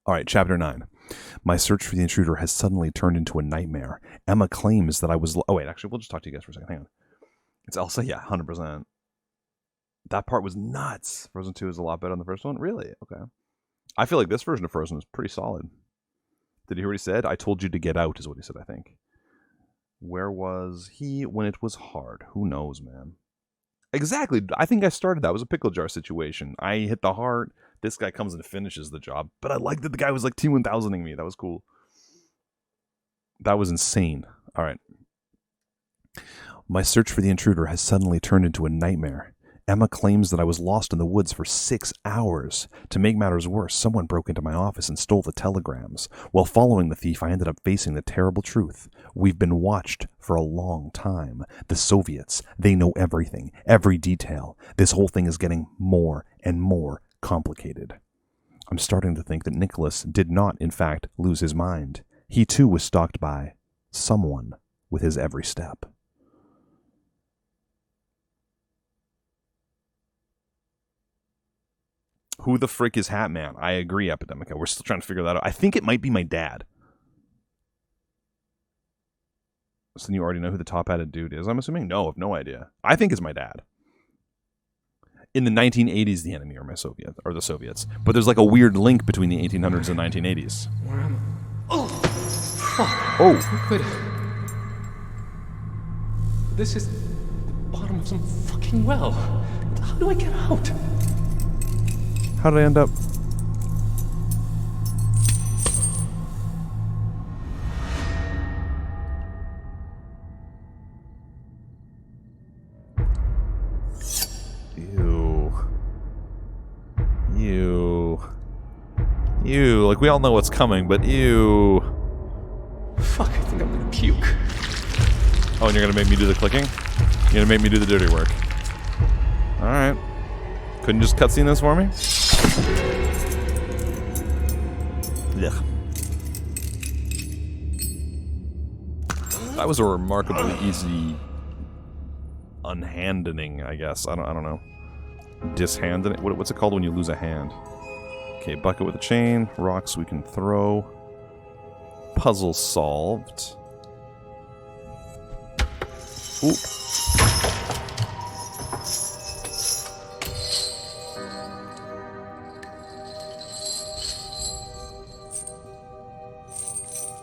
All right, Chapter 9. My search for the intruder has suddenly turned into a nightmare. Emma claims that I was... Oh, wait, actually, we'll just talk to you guys for a second. Hang on. It's Elsa? Yeah, 100%. That part was nuts. Frozen 2 is a lot better than the first one? Really? Okay. I feel like this version of Frozen is pretty solid. Did you hear what he said? I told you to get out, is what he said, I think. Where was he when it was hard? Who knows, man? Exactly. I think I started that. It was a pickle jar situation. I hit the heart. This guy comes and finishes the job. But I liked that the guy was like T-1000ing me. That was cool. That was insane. All right. My search for the intruder has suddenly turned into a nightmare. Emma claims that I was lost in the woods for 6 hours. To make matters worse, someone broke into my office and stole the telegrams. While following the thief, I ended up facing the terrible truth. We've been watched for a long time. The Soviets, they know everything, every detail. This whole thing is getting more and more complicated. I'm starting to think that Nicholas did not, in fact, lose his mind. He too was stalked by someone with his every step. Who the frick is Hat Man? I agree, Epidemica. We're still trying to figure that out. I think it might be my dad. So you already know who the top-hatted dude is, I'm assuming? No, I have no idea. I think it's my dad. In the 1980s, the enemy are the Soviets. But there's like a weird link between the 1800s and 1980s. Where am I? Oh! Fuck! Oh! Liquid. This is the bottom of some fucking well. How do I get out? How did I end up? Ew. Like, we all know what's coming, but ew. Fuck, I think I'm gonna puke. Oh, and you're gonna make me do the clicking? You're gonna make me do the dirty work. Alright. Couldn't just cutscene this for me? Ugh. That was a remarkably easy unhanding, I guess. I don't know. Dishanding? What's it called when you lose a hand? Okay, bucket with a chain. Rocks we can throw. Puzzle solved. Ooh.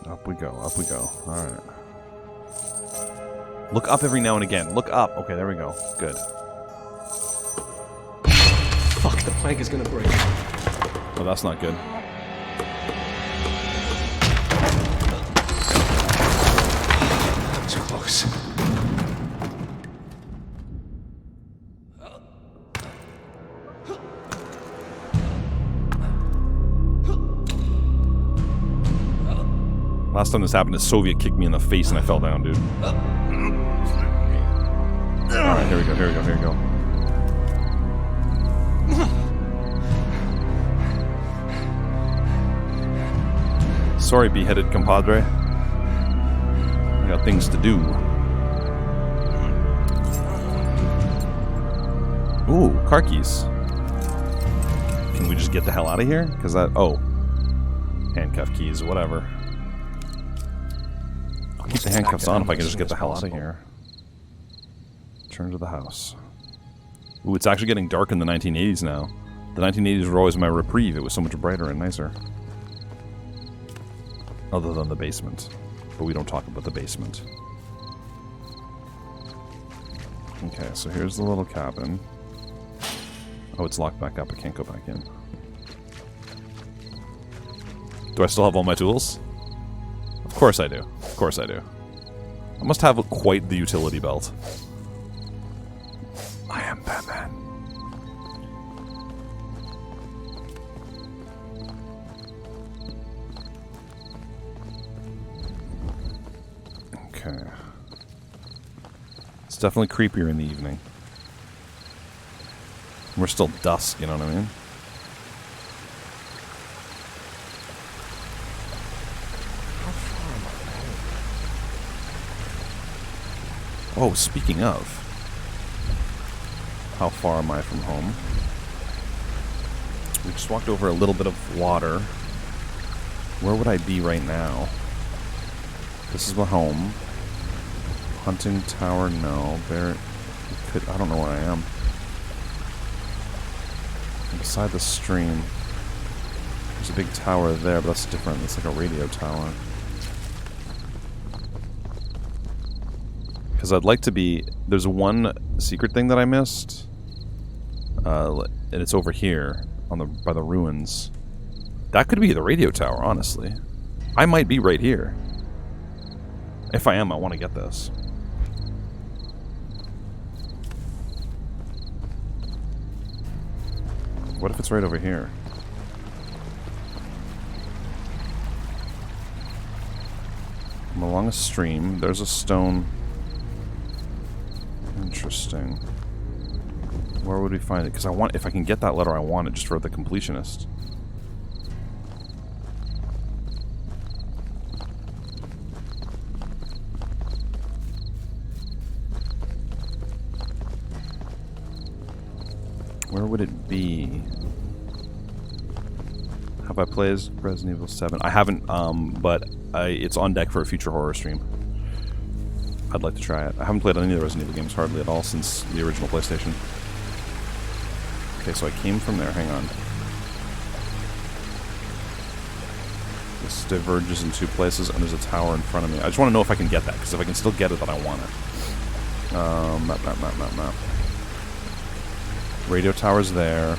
Up we go, up we go. Alright. Look up every now and again. Look up. Okay, there we go. Good. Fuck, the plank is gonna break. Oh, that's not good. That was close. Last time this happened, a Soviet kicked me in the face and I fell down, dude. Alright, here we go, here we go, here we go. Sorry, beheaded compadre. I got things to do. Ooh, car keys. Can we just get the hell out of here? Because that... Oh. Handcuff keys, whatever. I'll keep the handcuffs on if I can just get the hell out of here. Turn to the house. Ooh, it's actually getting dark in the 1980s now. The 1980s were always my reprieve. It was so much brighter and nicer. Other than the basement. But we don't talk about the basement. Okay, so here's the little cabin. Oh, it's locked back up. I can't go back in. Do I still have all my tools? Of course I do. Of course I do. I must have quite the utility belt. I am Batman. Okay. It's definitely creepier in the evening. We're still dusk, you know what I mean? Oh, speaking of, how far am I from home? We just walked over a little bit of water. Where would I be right now? This is my home. Hunting tower, no. Bear, I don't know where I am. I'm beside the stream. There's a big tower there, but that's different. It's like a radio tower. Because I'd like to be... There's one secret thing that I missed. And it's over here, by the ruins. That could be the radio tower, honestly. I might be right here. If I am, I want to get this. What if it's right over here? I'm along a stream. There's a stone. Interesting. Where would we find it? Because I want, if I can get that letter, I want it just for the completionist. Where would it be? Have I played Resident Evil 7? I haven't, but it's on deck for a future horror stream. I'd like to try it. I haven't played any of the Resident Evil games hardly at all since the original PlayStation. Okay, so I came from there. Hang on. This diverges in two places, and there's a tower in front of me. I just want to know if I can get that, because if I can still get it, then I want it. Map. Radio tower's there.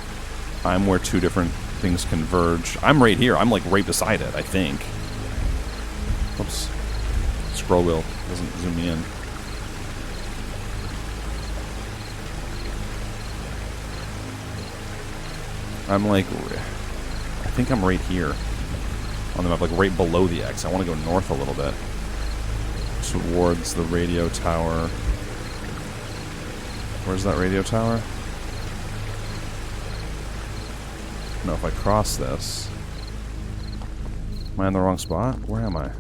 I'm where two different things converge. I'm right here. I'm like right beside it, I think. Oops. Scroll wheel doesn't zoom me in. I'm like... I think I'm right here. On the map, like right below the X. I want to go north a little bit. Towards the radio tower. Where's that radio tower? No, if I cross this... Am I in the wrong spot? Where am I?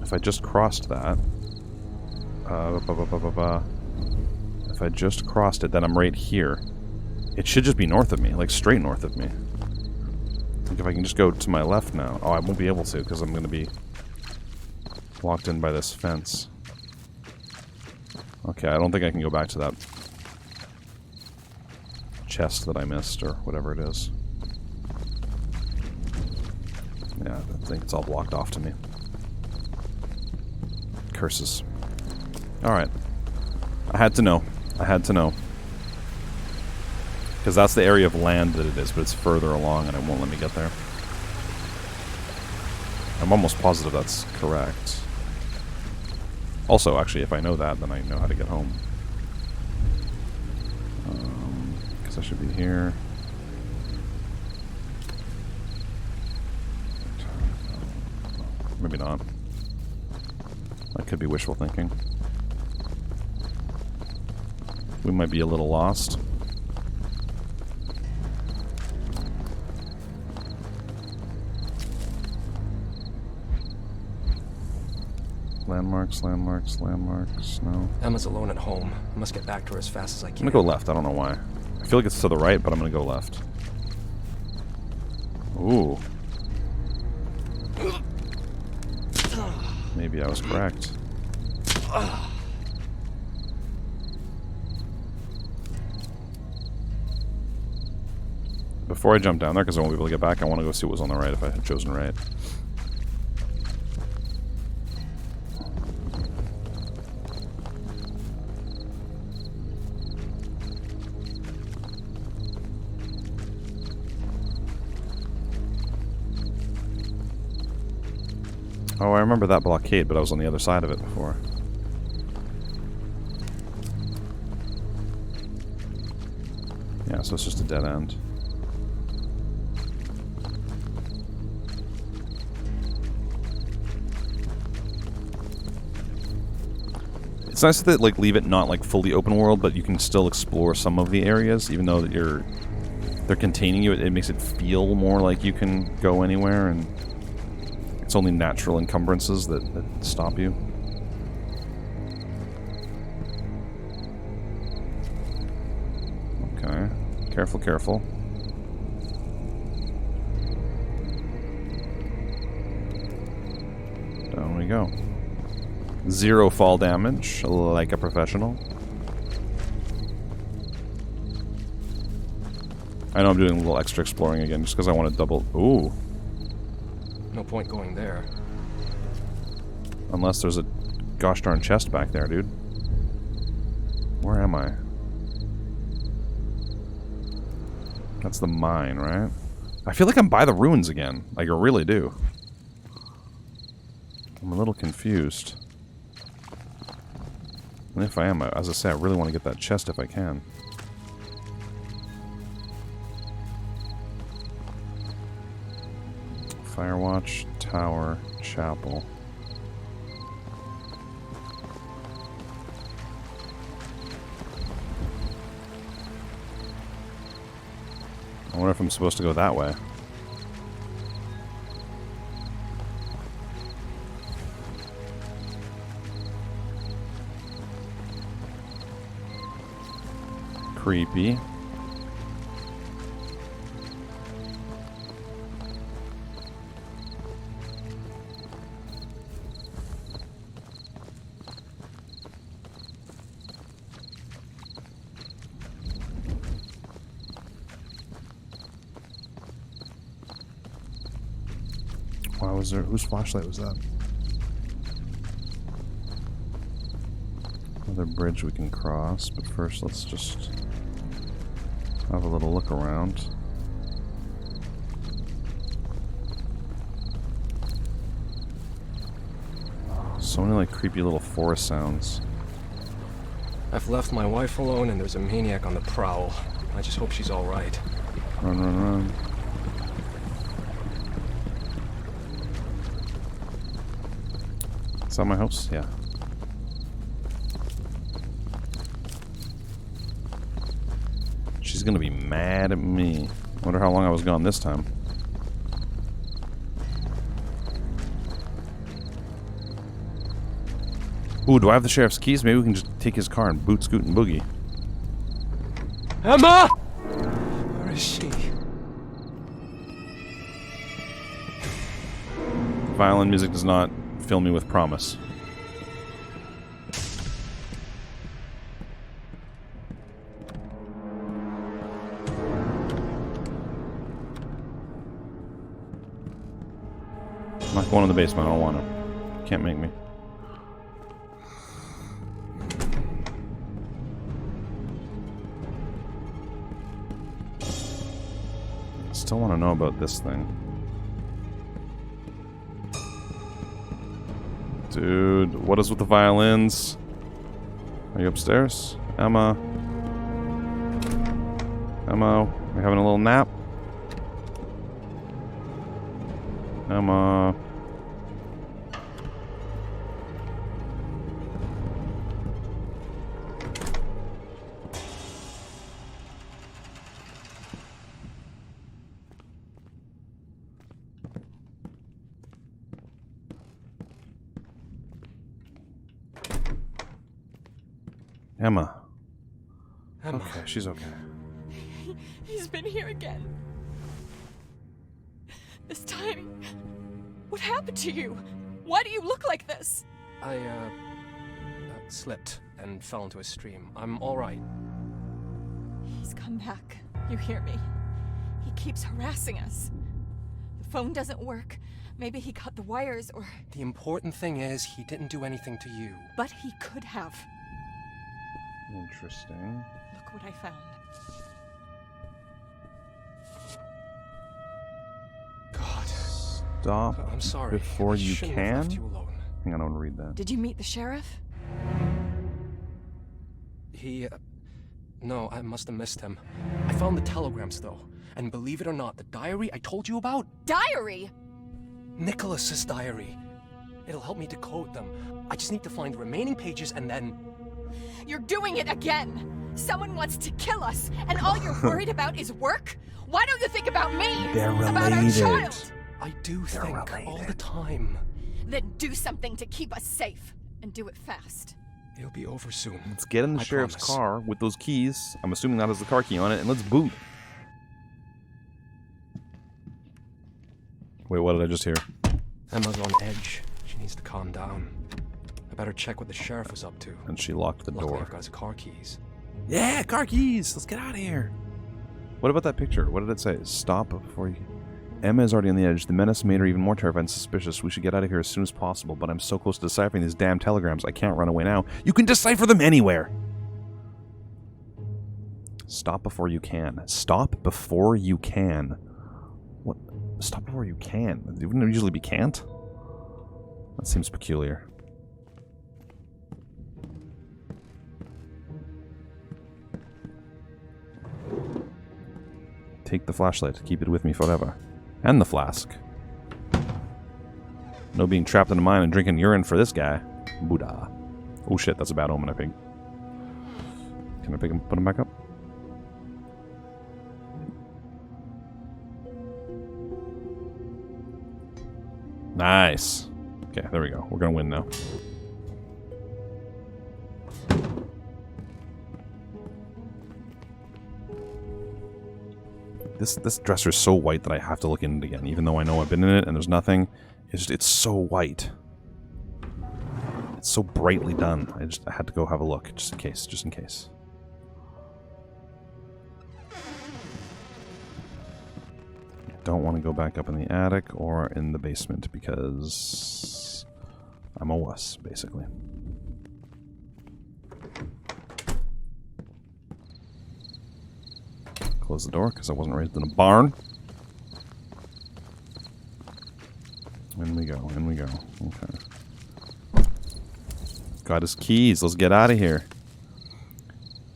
If I just crossed that... If I just crossed it, then I'm right here. It should just be north of me, like straight north of me. I think if I can just go to my left now... Oh, I won't be able to, because I'm going to be locked in by this fence. Okay, I don't think I can go back to that chest that I missed, or whatever it is. Yeah, I think it's all blocked off to me. Curses. Alright. I had to know. I had to know. Because that's the area of land that it is, but it's further along and it won't let me get there. I'm almost positive that's correct. Also, actually, if I know that, then I know how to get home. Because I should be here. Maybe not. That could be wishful thinking. We might be a little lost. Landmarks, landmarks, landmarks, no. Emma's alone at home. I must get back to her as fast as I can. I'm gonna go left, I don't know why. I feel like it's to the right, but I'm gonna go left. Ooh. Maybe I was correct. Before I jump down there, because I won't be able to get back, I want to go see what was on the right if I had chosen right. Oh, I remember that blockade, but I was on the other side of it before. Yeah, so it's just a dead end. It's nice that like leave it not like fully open world, but you can still explore some of the areas, even though that they're containing you. It makes it feel more like you can go anywhere, and it's only natural encumbrances that stop you. Okay. Careful, careful. go. 0 fall damage, like a professional. I know I'm doing a little extra exploring again, just because I want to double... Ooh. No point going there. Unless there's a gosh darn chest back there, dude. Where am I? That's the mine, right? I feel like I'm by the ruins again. Like, I really do. I'm a little confused. And if I am, as I say, I really want to get that chest if I can. Firewatch, Tower, Chapel. I wonder if I'm supposed to go that way. Creepy. Why was there... Whose flashlight was that? Another bridge we can cross, but first let's just have a little look around. So many like creepy little forest sounds. I've left my wife alone and there's a maniac on the prowl. I just hope she's alright. Run, run, run. Is that my house? Yeah. She's gonna be mad at me. Wonder how long I was gone this time. Ooh, do I have the sheriff's keys? Maybe we can just take his car and boot, scoot, and boogie. Emma! Where is she? Violin music does not fill me with promise. I'm not going in the basement. I don't want to. Can't make me. Still want to know about this thing. Dude, what is with the violins? Are you upstairs? Emma? Emma, we're having a little nap? Emma? Emma. Emma. Okay, she's okay. He's been here again. This time, what happened to you? Why do you look like this? I, slipped and fell into a stream. I'm alright. He's come back. You hear me? He keeps harassing us. The phone doesn't work. Maybe he cut the wires or... The important thing is, he didn't do anything to you. But he could have. Interesting. Look what I found. God. Stop I'm sorry. before I you shouldn't have left can. you alone. Hang on, I want to read that. Did you meet the sheriff? He, no, I must have missed him. I found the telegrams, though. And believe it or not, the diary I told you about? Diary! Nicholas's diary. It'll help me decode them. I just need to find the remaining pages and then... You're doing it again! Someone wants to kill us, and all you're worried about is work? Why don't you think about me? They're About our related. child? I do They're think all related. the time. Then do something to keep us safe, and do it fast. It'll be over soon. Let's get in the I sheriff's promise. car with those keys. I'm assuming that has the car key on it, and let's boot. Wait, what did I just hear? Emma's on edge. She needs to calm down. I better check what the sheriff was up to. And she locked the Luckily, door. I've got his car keys. Yeah, car keys! Let's get out of here! What about that picture? What did it say? Stop before you... Emma is already on the edge. The menace made her even more terrified and suspicious. We should get out of here as soon as possible, but I'm so close to deciphering these damn telegrams, I can't run away now. You can decipher them anywhere! Stop before you can. Stop before you can. What? Stop before you can? Wouldn't it usually be can't? That seems peculiar. Take the flashlight. Keep it with me forever. And the flask. No being trapped in a mine and drinking urine for this guy. Buddha. Oh shit, that's a bad omen, I think. Can I put him back up? Nice. Okay, there we go. We're gonna win now. This dresser is so white that I have to look in it again, even though I know I've been in it and there's nothing. It's so white. It's so brightly done. I had to go have a look, just in case, just in case. Don't want to go back up in the attic or in the basement because I'm a wuss, basically. Close the door because I wasn't raised in a barn. In we go, in we go. Okay. Got his keys. Let's get out of here.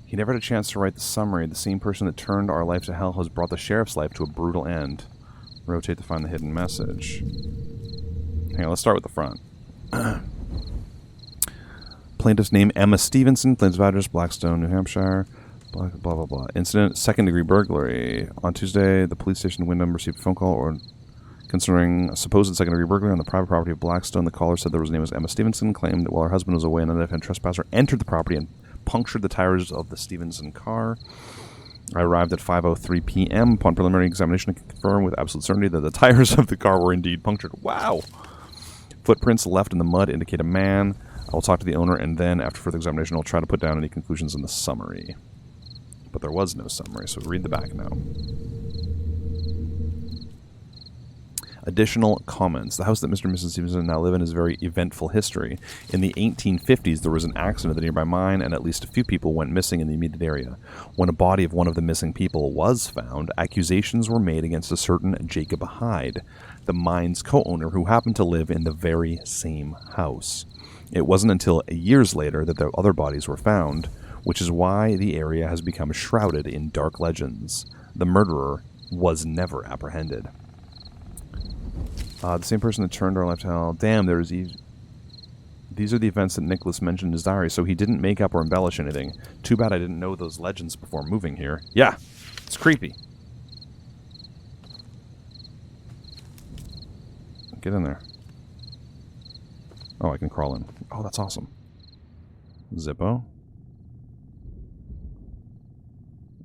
He never had a chance to write the summary. The same person that turned our life to hell has brought the sheriff's life to a brutal end. Rotate to find the hidden message. Hang on, let's start with the front. Plaintiff's name, Emma Stevenson. Plaintiff's address, Blackstone, New Hampshire. Blah, blah, blah, blah. Incident, second-degree burglary. On Tuesday, the police station in Wyndham received a phone call concerning a supposed second-degree burglary on the private property of Blackstone. The caller said her name was Emma Stevenson, claimed that while her husband was away, an unidentified trespasser entered the property and punctured the tires of the Stevenson car. I arrived at 5:03 p.m. Upon preliminary examination, I can confirm with absolute certainty that the tires of the car were indeed punctured. Wow! Footprints left in the mud indicate a man. I will talk to the owner, and then, after further examination, I'll try to put down any conclusions in the summary. But there was no summary, so read the back now. Additional comments. The house that Mr. and Mrs. Stevenson now live in is a very eventful history. In the 1850s, there was an accident at the nearby mine, and at least a few people went missing in the immediate area. When a body of one of the missing people was found, accusations were made against a certain Jacob Hyde, the mine's co-owner, who happened to live in the very same house. It wasn't until years later that the other bodies were found, which is why the area has become shrouded in dark legends. The murderer was never apprehended. The same person that turned our life to hell. Damn, these are the events that Nicholas mentioned in his diary, so he didn't make up or embellish anything. Too bad I didn't know those legends before moving here. Yeah, it's creepy. Get in there. Oh, I can crawl in. Oh, that's awesome. Zippo.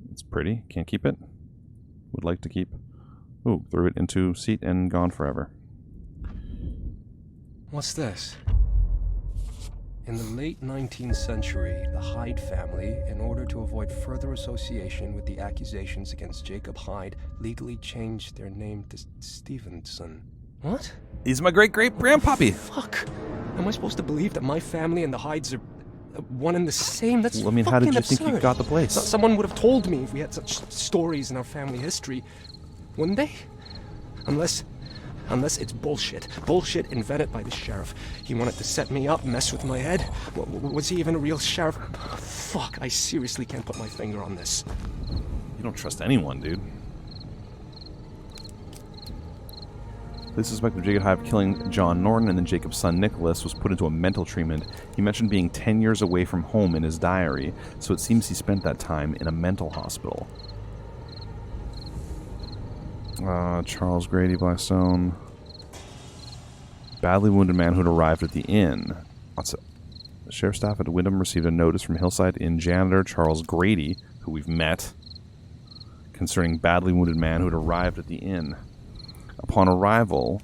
It's pretty. Can't keep it. Would like to keep. Ooh, threw it into seat and gone forever. What's this? In the late 19th century, the Hyde family, in order to avoid further association with the accusations against Jacob Hyde, legally changed their name to Stevenson. What? He's my great-great-grandpappy. Fuck. Am I supposed to believe that my family and the Hydes are one and the same? That's Well, I mean, how did you think you absurd. got the place? Someone would have told me if we had such stories in our family history, wouldn't they? Unless it's bullshit. Bullshit invented by the sheriff. He wanted to set me up, mess with my head. Was he even a real sheriff? Fuck, I seriously can't put my finger on this. You don't trust anyone, dude. Police suspect of Jacob Hyde killing John Norton, and then Jacob's son Nicholas was put into a mental treatment. He mentioned being 10 years away from home in his diary, so it seems he spent that time in a mental hospital. Charles Grady, Blackstone. Badly wounded man who had arrived at the inn. The sheriff's staff at Wyndham received a notice from Hillside Inn janitor Charles Grady, who we've met, concerning badly wounded man who had arrived at the inn. Upon arrival,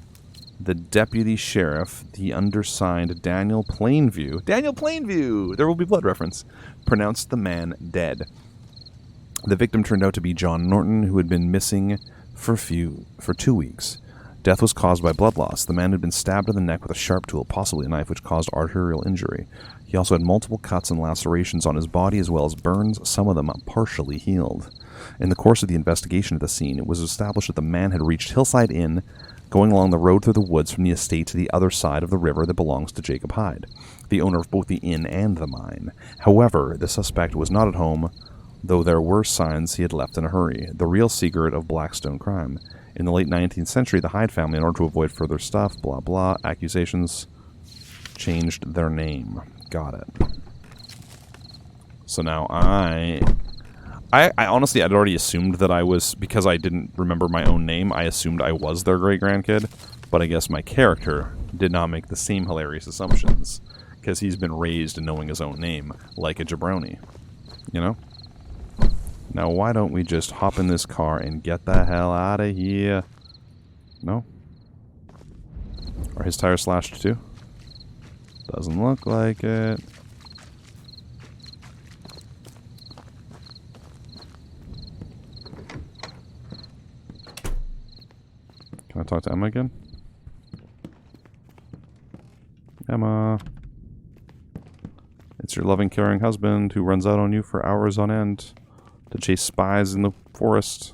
The deputy sheriff, the undersigned Daniel Plainview. Daniel Plainview! There will be blood reference. Pronounced the man dead. The victim turned out to be John Norton, who had been missing for 2 weeks. Death was caused by blood loss. The man had been stabbed in the neck with a sharp tool, possibly a knife, which caused arterial injury. He also had multiple cuts and lacerations on his body, as well as burns, some of them partially healed. In the course of the investigation at the scene, it was established that the man had reached Hillside Inn, going along the road through the woods from the estate to the other side of the river that belongs to Jacob Hyde, the owner of both the inn and the mine. However, the suspect was not at home, though there were signs he had left in a hurry. The real secret of Blackstone crime. In the late 19th century, the Hyde family, in order to avoid further stuff, blah blah, accusations, changed their name. Got it. So now I honestly, I'd already assumed that I was, because I didn't remember my own name, I assumed I was their great-grandkid, but I guess my character did not make the same hilarious assumptions, because he's been raised in knowing his own name, like a jabroni. You know? Now, why don't we just hop in this car and get the hell out of here? No? Are his tires slashed too? Doesn't look like it. Can I talk to Emma again? Emma. It's your loving, caring husband who runs out on you for hours on end to chase spies in the forest.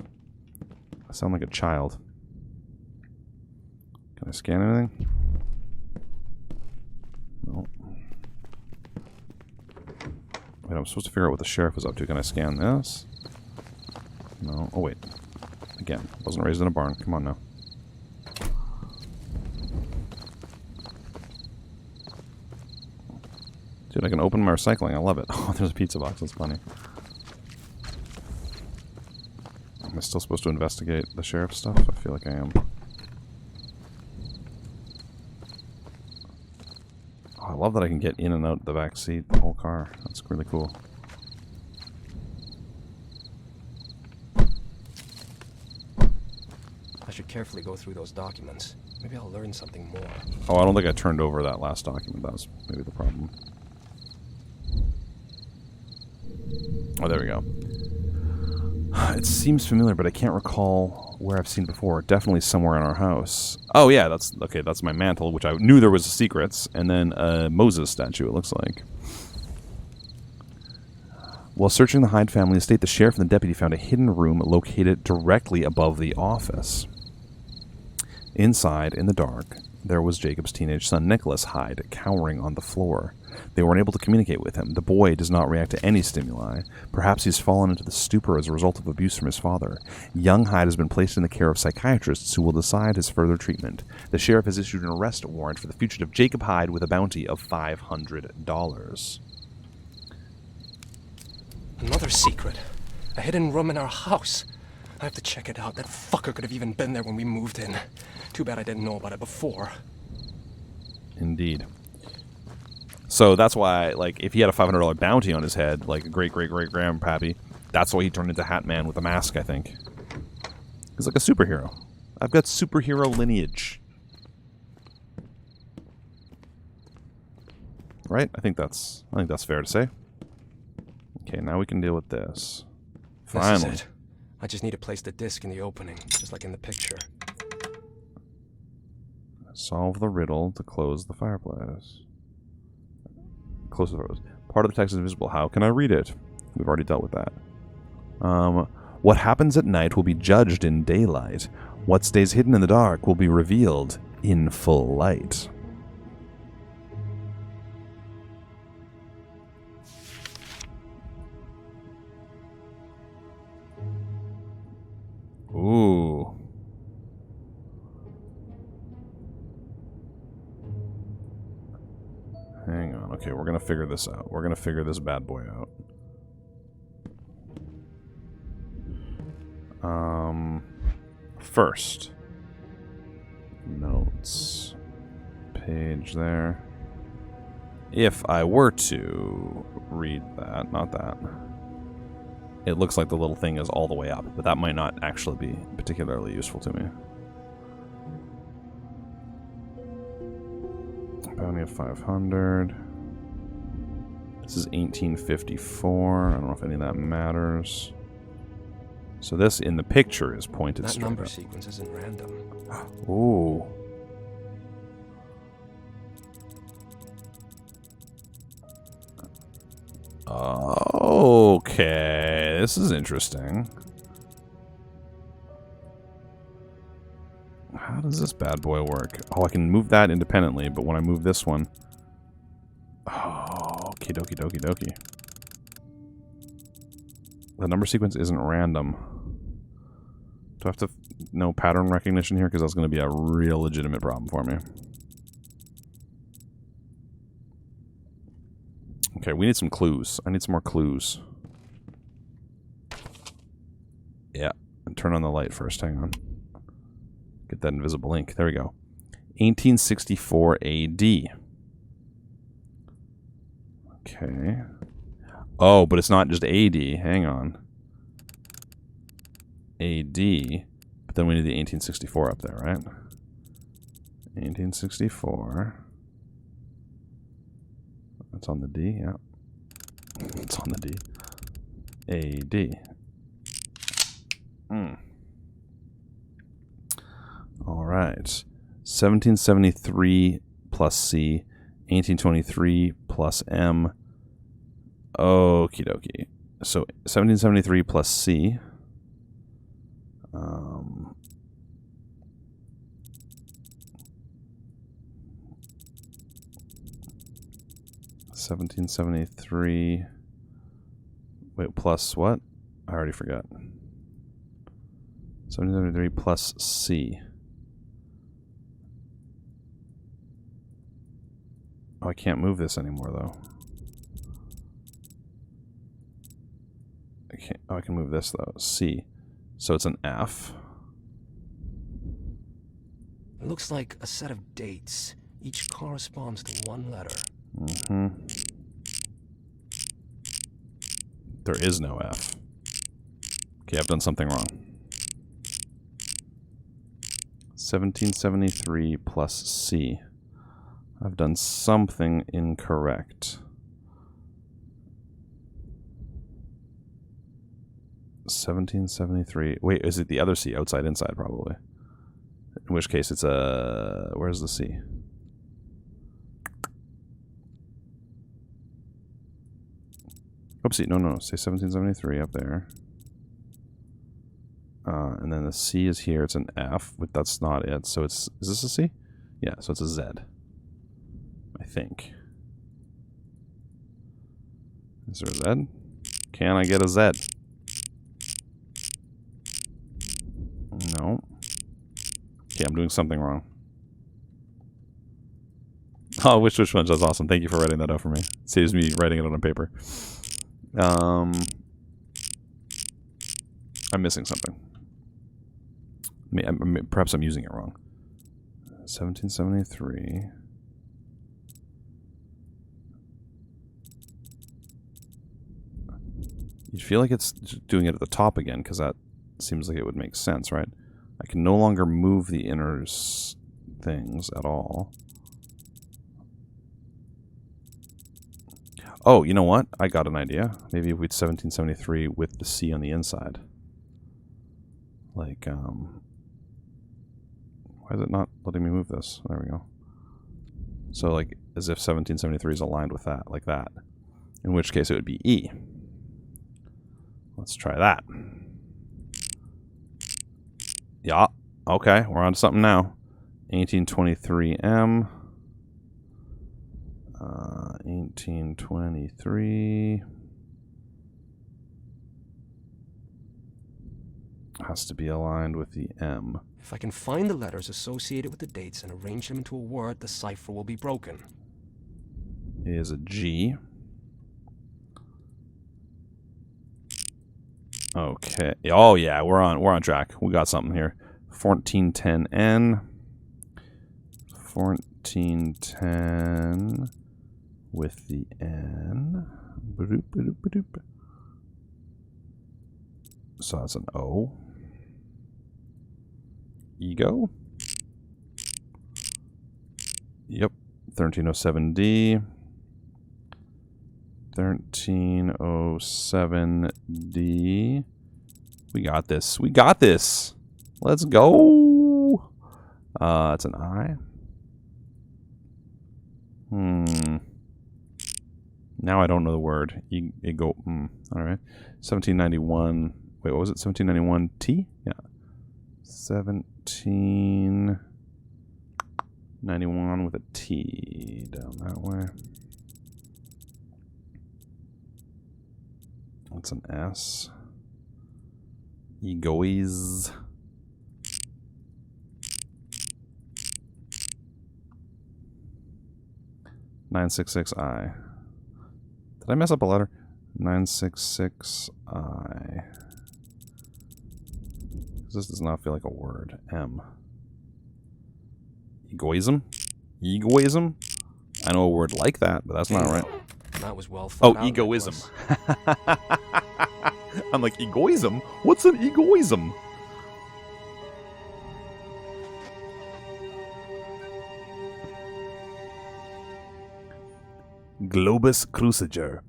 I sound like a child. Can I scan anything? No. Wait, I'm supposed to figure out what the sheriff was up to. Can I scan this? No. Oh, wait. Again, wasn't raised in a barn. Come on now. Dude, I can open my recycling. I love it. Oh, there's a pizza box. That's funny. Am I still supposed to investigate the sheriff's stuff? I feel like I am. Oh, I love that I can get in and out the back seat, the whole car. That's really cool. I should carefully go through those documents. Maybe I'll learn something more. Oh, I don't think I turned over that last document. That was maybe the problem. Oh, there we go. It seems familiar, but I can't recall where I've seen before. Definitely somewhere in our house. Oh, yeah, that's okay. That's my mantle, which I knew there was secrets, and then a Moses statue, it looks like. While searching the Hyde family estate, the sheriff and the deputy found a hidden room located directly above the office. Inside, in the dark, there was Jacob's teenage son, Nicholas Hyde, cowering on the floor. They weren't able to communicate with him. The boy does not react to any stimuli. Perhaps he's fallen into the stupor as a result of abuse from his father. Young Hyde has been placed in the care of psychiatrists who will decide his further treatment. The sheriff has issued an arrest warrant for the fugitive Jacob Hyde with a bounty of $500. Another secret. A hidden room in our house. I have to check it out. That fucker could have even been there when we moved in. Too bad I didn't know about it before. Indeed. So that's why, like, if he had a $500 bounty on his head, like a great-great-great-grandpappy, that's why he turned into Hat Man with a mask, I think. He's like a superhero. I've got superhero lineage. Right? I think that's fair to say. Okay, now we can deal with this. Finally. This is it. I just need to place the disc in the opening, just like in the picture. Solve the riddle to close the fireplace. Close the fireplace. Part of the text is invisible. How can I read it? We've already dealt with that. What happens at night will be judged in daylight. What stays hidden in the dark will be revealed in full light. Ooh. Hang on. Okay, we're going to figure this out. We're going to figure this bad boy out. First. Notes. Page there. If I were to read that, not that. It looks like the little thing is all the way up, but that might not actually be particularly useful to me. 500. This is 1854. I don't know if any of that matters. So this in the picture is pointed That straight number up. sequence isn't random. Ooh. Okay, this is interesting. How does this bad boy work? Oh, I can move that independently, but when I move this one... Oh, okie dokie dokie dokie. The number sequence isn't random. Do I have to know pattern recognition here? Because that's going to be a real legitimate problem for me. Okay, we need some clues. I need some more clues. Yeah, and turn on the light first. Hang on. Get that invisible ink. There we go. 1864 AD. Okay. Oh, but it's not just AD. Hang on. AD. But then we need the 1864 up there, right? 1864. That's on the D, yeah. It's on the D. AD. All right. 1773 plus C. 1823 plus M. Okie dokie. So 1773 plus C. 1773. Wait, plus what? I already forgot. 1773 plus C. Oh, I can't move this anymore, though. I can't. Oh, I can move this, though. C. So it's an F. It looks like a set of dates. Each corresponds to one letter. Mm-hmm. There is no F. Okay, I've done something wrong. 1773 plus C. I've done something incorrect. 1773. Wait, is it the other C? Outside, inside, probably. In which case, it's a... Where's the C? Oopsie, no, say 1773 up there. And then the C is here. It's an F, but that's not it. So it's... Is this a C? Yeah, so it's a Z. I think. Is there a Z? Can I get a Z? No. Okay, I'm doing something wrong. Oh, which one? That's awesome. Thank you for writing that out for me. It saves me writing it on a paper. I'm missing something. Perhaps I'm using it wrong. 1773. You'd feel like it's doing it at the top again, because that seems like it would make sense, right? I can no longer move the inner things at all. Oh, you know what? I got an idea. Maybe if we'd 1773 with the C on the inside. Like, why is it not letting me move this? There we go. So, like, as if 1773 is aligned with that, like that. In which case it would be E. Let's try that. Yeah. Okay, we're on to something now. 1823M. 1823. Has to be aligned with the M. If I can find the letters associated with the dates and arrange them into a word, the cipher will be broken. It is a G. Okay. Oh yeah, we're on track. We got something here. 1410N. 1410 with the N. Ba-doop, ba-doop, ba-doop. So that's an O. Ego. Yep. 1307D. 1307D. We got this. We got this. Let's go. It's an I. Now I don't know the word. All right. 1791. Wait, what was it? 1791 T? Yeah. 1791 with a T down that way. That's an S. Egois. (966I). Did I mess up a letter? 966I. This does not feel like a word. M. Egoism? Egoism? I know a word like that, but that's not right. That was well thought out, egoism. Nicholas. I'm like, egoism? What's an egoism? Globus cruciger.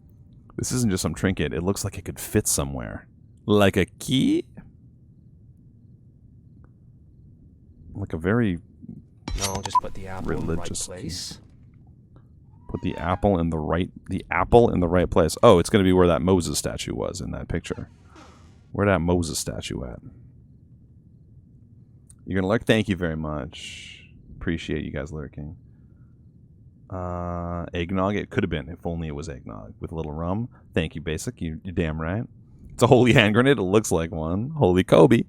This isn't just some trinket. It looks like it could fit somewhere. Like a key? Like a very No, I'll just put the apple religious in the right place. Put the apple in the right place. Oh, it's going to be where that Moses statue was in that picture. Where that Moses statue at? You're going to lurk? Thank you very much. Appreciate you guys lurking. Eggnog? It could have been, if only it was eggnog. With a little rum. Thank you, Basic. You're damn right. It's a holy hand grenade. It looks like one. Holy Kobe.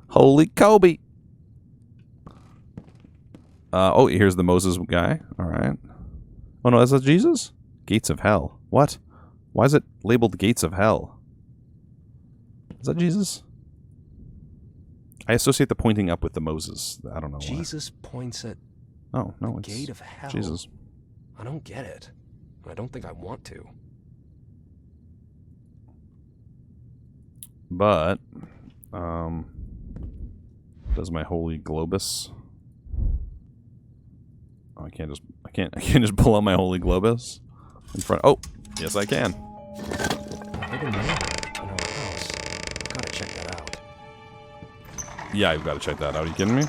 Holy Kobe. Oh, here's the Moses guy. All right. Oh, no, is that Jesus? Gates of Hell. What? Why is it labeled Gates of Hell? Is that Jesus? I associate the pointing up with the Moses. I don't know why. Jesus points at Oh, no, it's Gate of Hell. Jesus. I don't get it. I don't think I want to. But, does my holy globus... Oh, I can't just pull out my holy globus in front. Oh, yes I can. I heard a man in our house. Gotta check that out. Yeah, you've got to check that out. Are you kidding me?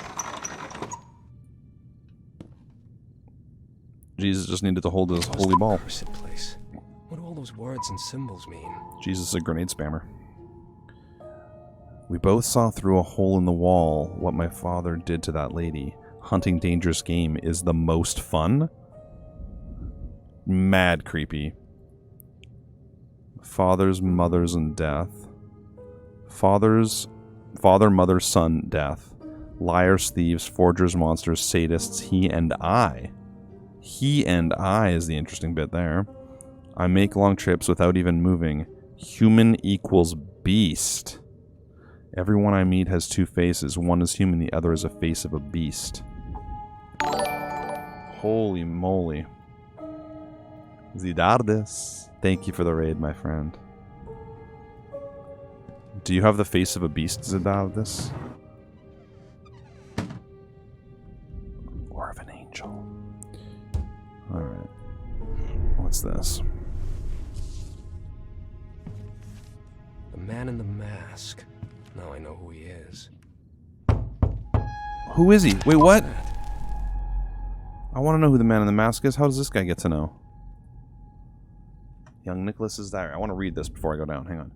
Jesus just needed to hold his holy ball. Cursed place. What do all those words and symbols mean? Jesus is a grenade spammer. We both saw through a hole in the wall what my father did to that lady. Hunting dangerous game is the most fun. Mad creepy. Fathers, mothers, and death. Father, mother, son, death. Liars, thieves, forgers, monsters, sadists, he and I. He and I is the interesting bit there. I make long trips without even moving. Human equals beast. Everyone I meet has two faces. One is human, the other is a face of a beast. Holy moly. Zidardes. Thank you for the raid, my friend. Do you have the face of a beast, Zidardes? Or of an angel? Alright. What's this? The man in the mask. Now I know who he is. Who is he? Wait, what? I want to know who the man in the mask is. How does this guy get to know? Young Nicholas's diary. I want to read this before I go down. Hang on.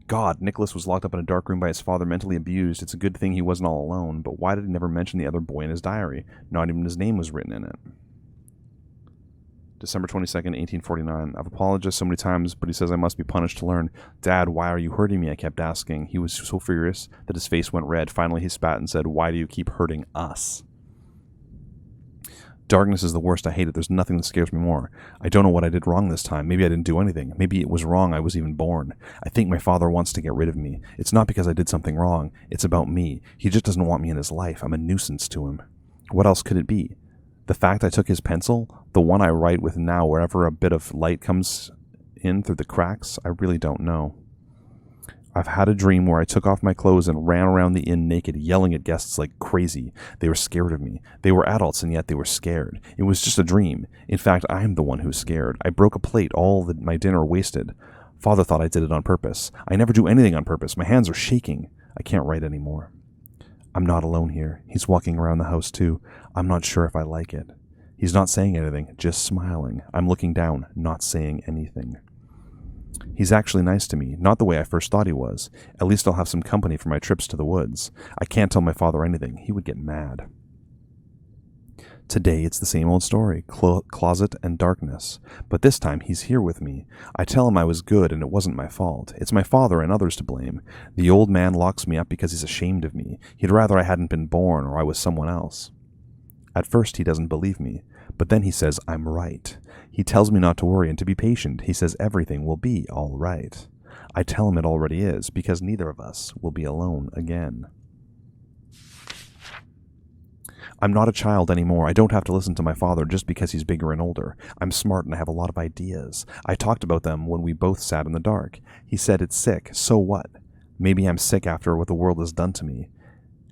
God, Nicholas was locked up in a dark room by his father, mentally abused. It's a good thing he wasn't all alone, but why did he never mention the other boy in his diary? Not even his name was written in it. December 22nd, 1849. I've apologized so many times, but he says I must be punished to learn. Dad, why are you hurting me? I kept asking. He was so furious that his face went red. Finally, he spat and said, why do you keep hurting us? Darkness is the worst. I hate it. There's nothing that scares me more. I don't know what I did wrong this time. Maybe I didn't do anything. Maybe it was wrong I was even born. I think my father wants to get rid of me. It's not because I did something wrong. It's about me. He just doesn't want me in his life. I'm a nuisance to him. What else could it be? The fact I took his pencil, the one I write with now, wherever a bit of light comes in through the cracks, I really don't know. I've had a dream where I took off my clothes and ran around the inn naked, yelling at guests like crazy. They were scared of me. They were adults, and yet they were scared. It was just a dream. In fact, I am the one who's scared. I broke a plate, my dinner wasted. Father thought I did it on purpose. I never do anything on purpose. My hands are shaking. I can't write anymore. I'm not alone here. He's walking around the house, too. I'm not sure if I like it. He's not saying anything, just smiling. I'm looking down, not saying anything. He's actually nice to me, not the way I first thought he was. At least I'll have some company for my trips to the woods. I can't tell my father anything. He would get mad. Today it's the same old story, closet and darkness. But this time he's here with me. I tell him I was good and it wasn't my fault. It's my father and others to blame. The old man locks me up because he's ashamed of me. He'd rather I hadn't been born or I was someone else. At first he doesn't believe me, but then he says I'm right. He tells me not to worry and to be patient. He says everything will be all right. I tell him it already is, because neither of us will be alone again. I'm not a child anymore. I don't have to listen to my father just because he's bigger and older. I'm smart and I have a lot of ideas. I talked about them when we both sat in the dark. He said it's sick. So what? Maybe I'm sick after what the world has done to me.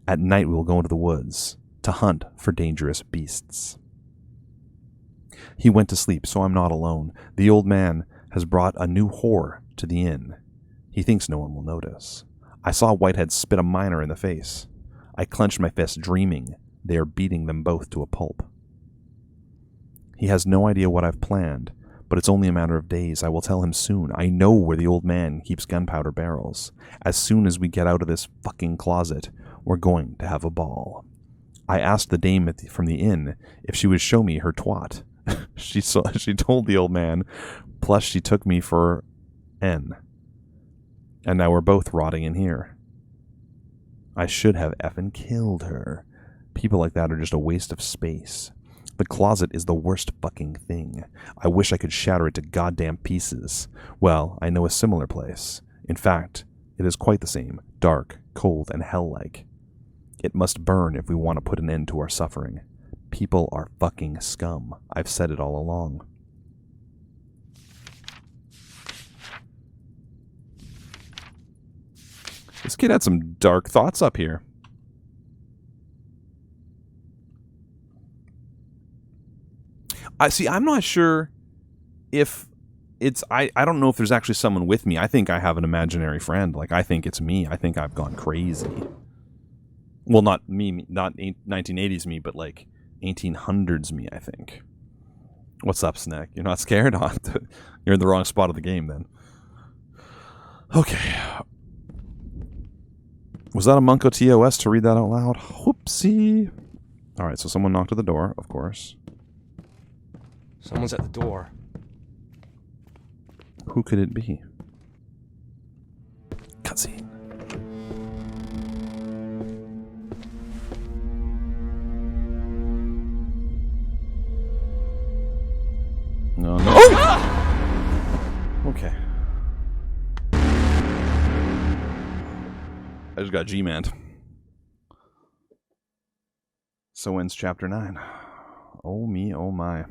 At night we will go into the woods to hunt for dangerous beasts. He went to sleep, so I'm not alone. The old man has brought a new whore to the inn. He thinks no one will notice. I saw Whitehead spit a miner in the face. I clenched my fist, dreaming they are beating them both to a pulp. He has no idea what I've planned, but it's only a matter of days. I will tell him soon. I know where the old man keeps gunpowder barrels. As soon as we get out of this fucking closet, we're going to have a ball. I asked the dame from the inn if she would show me her twat. She told the old man, plus she took me for N. And now we're both rotting in here. I should have effing killed her. People like that are just a waste of space. The closet is the worst fucking thing. I wish I could shatter it to goddamn pieces. Well, I know a similar place. In fact, it is quite the same. Dark, cold, and hell-like. It must burn if we want to put an end to our suffering. People are fucking scum. I've said it all along. This kid had some dark thoughts up here. I'm not sure if it's... I don't know if there's actually someone with me. I think I have an imaginary friend. Like, I think it's me. I think I've gone crazy. Well, not me, not 1980s me, but like 1800s me, I think. What's up, Snack? You're not scared? You're in the wrong spot of the game, then. Okay. Was that a Munko TOS to read that out loud? Whoopsie. Alright, so someone knocked at the door, of course. Someone's at the door. Who could it be? Cutscene. No. Oh! Okay. I just got G-manned. So ends chapter 9. Oh me, oh my.